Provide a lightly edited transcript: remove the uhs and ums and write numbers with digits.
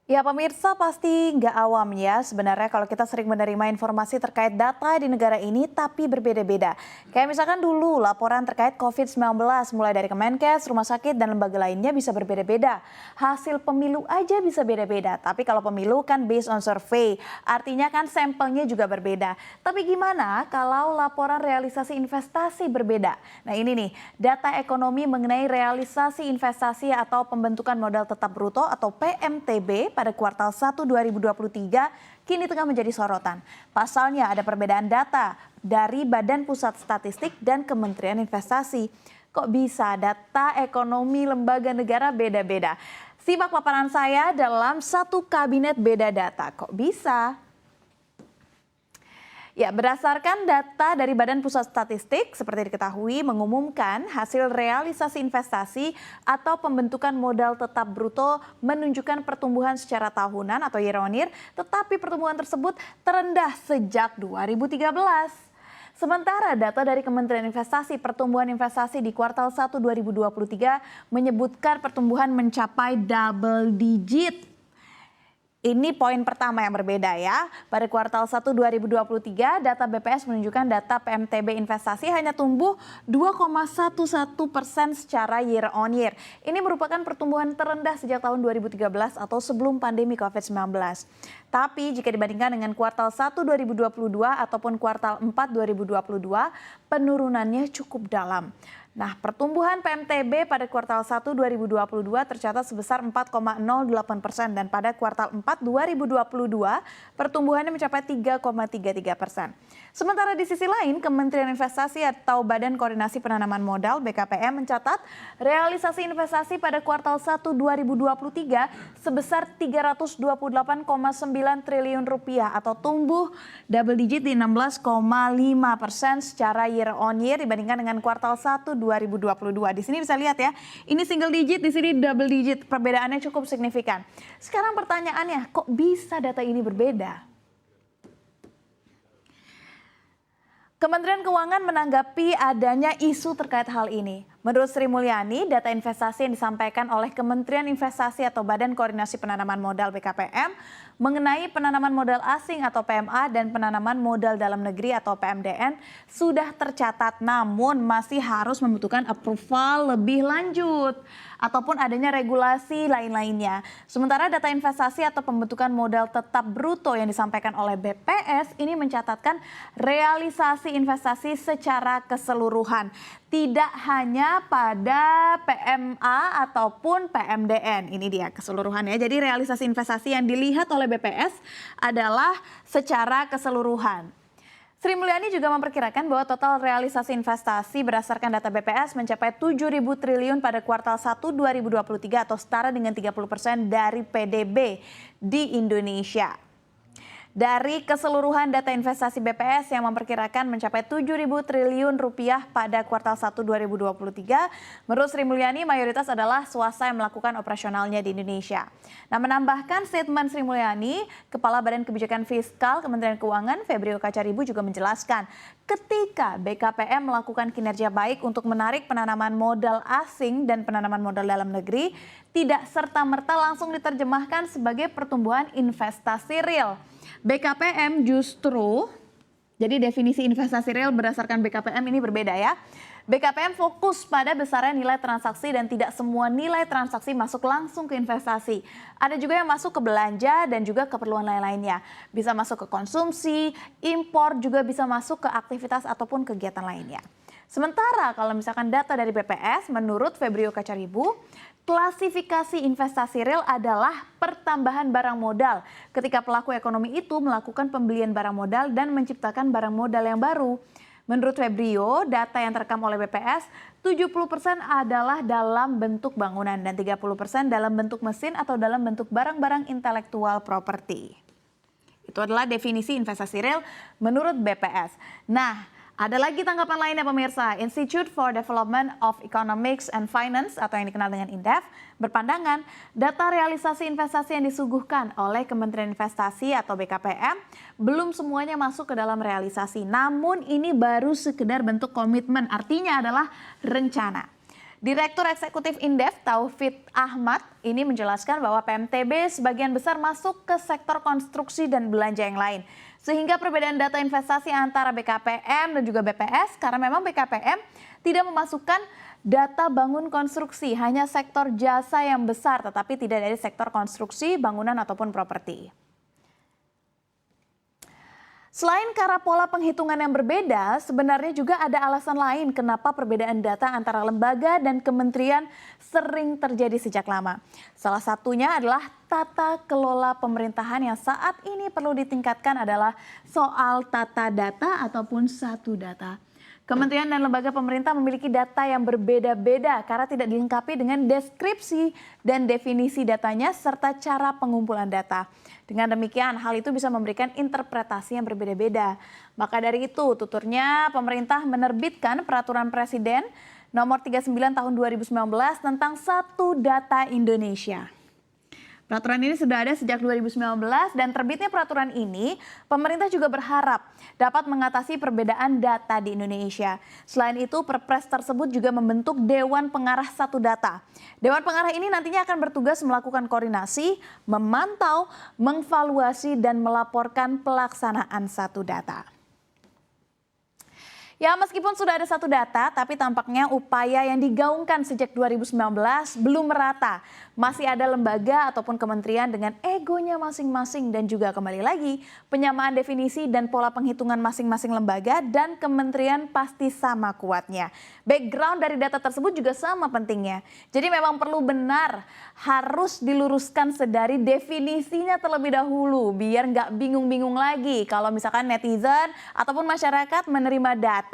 Ya pemirsa pasti nggak awam ya sebenarnya kalau kita sering menerima informasi terkait data di negara ini tapi berbeda-beda. Kayak misalkan dulu laporan terkait COVID-19 mulai dari Kemenkes, rumah sakit dan lembaga lainnya bisa berbeda-beda. Hasil pemilu aja bisa beda-beda, tapi kalau pemilu kan based on survey, artinya kan sampelnya juga berbeda. Tapi gimana kalau laporan realisasi investasi berbeda? Nah ini nih, data ekonomi mengenai realisasi investasi atau pembentukan modal tetap bruto atau PMTB pada kuartal 1 2023 kini tengah menjadi sorotan. Pasalnya ada perbedaan data dari Badan Pusat Statistik dan Kementerian Investasi. Kok bisa data ekonomi lembaga negara beda-beda? Simak paparan saya dalam satu kabinet beda data. Kok bisa? Ya, berdasarkan data dari Badan Pusat Statistik, seperti diketahui mengumumkan hasil realisasi investasi atau pembentukan modal tetap bruto menunjukkan pertumbuhan secara tahunan atau year on year, tetapi pertumbuhan tersebut terendah sejak 2013. Sementara data dari Kementerian Investasi pertumbuhan investasi di kuartal 1 2023 menyebutkan pertumbuhan mencapai double digit. Ini poin pertama yang berbeda ya. Pada kuartal 1 2023, data BPS menunjukkan data PMTB investasi hanya tumbuh 2,11% secara year on year. Ini merupakan pertumbuhan terendah sejak tahun 2013 atau sebelum pandemi COVID-19. Tapi jika dibandingkan dengan kuartal 1 2022 ataupun kuartal 4 2022, penurunannya cukup dalam. Nah, pertumbuhan PMTB pada kuartal 1 2022 tercatat sebesar 4,08% dan pada kuartal 4 2022 pertumbuhannya mencapai 3,33%. Sementara di sisi lain, Kementerian Investasi atau Badan Koordinasi Penanaman Modal BKPM mencatat realisasi investasi pada kuartal 1 2023 sebesar 328,9 triliun rupiah atau tumbuh double digit di 16,5% secara year on year dibandingkan dengan kuartal 1 2022. Di sini bisa lihat ya, ini single digit, di sini double digit. Perbedaannya cukup signifikan. Sekarang pertanyaannya, kok bisa data ini berbeda? Kementerian Keuangan menanggapi adanya isu terkait hal ini. Menurut Sri Mulyani, data investasi yang disampaikan oleh Kementerian Investasi atau Badan Koordinasi Penanaman Modal BKPM mengenai penanaman modal asing atau PMA dan penanaman modal dalam negeri atau PMDN sudah tercatat namun masih harus membutuhkan approval lebih lanjut ataupun adanya regulasi lain-lainnya. Sementara data investasi atau pembentukan modal tetap bruto yang disampaikan oleh BPS ini mencatatkan realisasi investasi secara keseluruhan. Tidak hanya pada PMA ataupun PMDN. Ini dia keseluruhannya. Jadi realisasi investasi yang dilihat oleh BPS adalah secara keseluruhan. Sri Mulyani juga memperkirakan bahwa total realisasi investasi berdasarkan data BPS mencapai 7.000 triliun pada kuartal 1 2023 atau setara dengan 30% dari PDB di Indonesia. Dari keseluruhan data investasi BPS yang memperkirakan mencapai 7.000 triliun rupiah pada kuartal 1 2023, menurut Sri Mulyani mayoritas adalah swasta yang melakukan operasionalnya di Indonesia. Nah, menambahkan statement Sri Mulyani, Kepala Badan Kebijakan Fiskal Kementerian Keuangan Febrio Kacaribu juga menjelaskan, ketika BKPM melakukan kinerja baik untuk menarik penanaman modal asing dan penanaman modal dalam negeri, tidak serta-merta langsung diterjemahkan sebagai pertumbuhan investasi real. BKPM justru, jadi definisi investasi real berdasarkan BKPM ini berbeda ya. BKPM fokus pada besaran nilai transaksi dan tidak semua nilai transaksi masuk langsung ke investasi. Ada juga yang masuk ke belanja dan juga keperluan lain-lainnya. Bisa masuk ke konsumsi, impor, juga bisa masuk ke aktivitas ataupun kegiatan lainnya. Sementara kalau misalkan data dari BPS, menurut Febrio Kacaribu, klasifikasi investasi real adalah pertambahan barang modal ketika pelaku ekonomi itu melakukan pembelian barang modal dan menciptakan barang modal yang baru. Menurut Febrio, data yang terekam oleh BPS, 70% adalah dalam bentuk bangunan dan 30% dalam bentuk mesin atau dalam bentuk barang-barang intelektual property. Itu adalah definisi investasi real menurut BPS. Nah, ada lagi tanggapan lainnya pemirsa. Institute for Development of Economics and Finance atau yang dikenal dengan INDEF berpandangan data realisasi investasi yang disuguhkan oleh Kementerian Investasi atau BKPM belum semuanya masuk ke dalam realisasi. Namun ini baru sekedar bentuk komitmen, artinya adalah rencana. Direktur Eksekutif Indef Taufik Ahmad ini menjelaskan bahwa PMTB sebagian besar masuk ke sektor konstruksi dan belanja yang lain. Sehingga perbedaan data investasi antara BKPM dan juga BPS karena memang BKPM tidak memasukkan data bangun konstruksi, hanya sektor jasa yang besar tetapi tidak dari sektor konstruksi, bangunan ataupun properti. Selain karena pola penghitungan yang berbeda, sebenarnya juga ada alasan lain kenapa perbedaan data antara lembaga dan kementerian sering terjadi sejak lama. Salah satunya adalah tata kelola pemerintahan yang saat ini perlu ditingkatkan adalah soal tata data ataupun satu data. Kementerian dan lembaga pemerintah memiliki data yang berbeda-beda karena tidak dilengkapi dengan deskripsi dan definisi datanya serta cara pengumpulan data. Dengan demikian, hal itu bisa memberikan interpretasi yang berbeda-beda. Maka dari itu, tuturnya pemerintah menerbitkan Peraturan Presiden Nomor 39 Tahun 2019 tentang Satu Data Indonesia. Peraturan ini sudah ada sejak 2019 dan terbitnya peraturan ini, pemerintah juga berharap dapat mengatasi perbedaan data di Indonesia. Selain itu, Perpres tersebut juga membentuk Dewan Pengarah Satu Data. Dewan Pengarah ini nantinya akan bertugas melakukan koordinasi, memantau, mengevaluasi, dan melaporkan pelaksanaan Satu Data. Ya, meskipun sudah ada satu data, tapi tampaknya upaya yang digaungkan sejak 2019 belum merata. Masih ada lembaga ataupun kementerian dengan egonya masing-masing dan juga kembali lagi penyamaan definisi dan pola penghitungan masing-masing lembaga dan kementerian pasti sama kuatnya. Background dari data tersebut juga sama pentingnya. Jadi memang perlu benar harus diluruskan sedari definisinya terlebih dahulu biar nggak bingung-bingung lagi kalau misalkan netizen ataupun masyarakat menerima data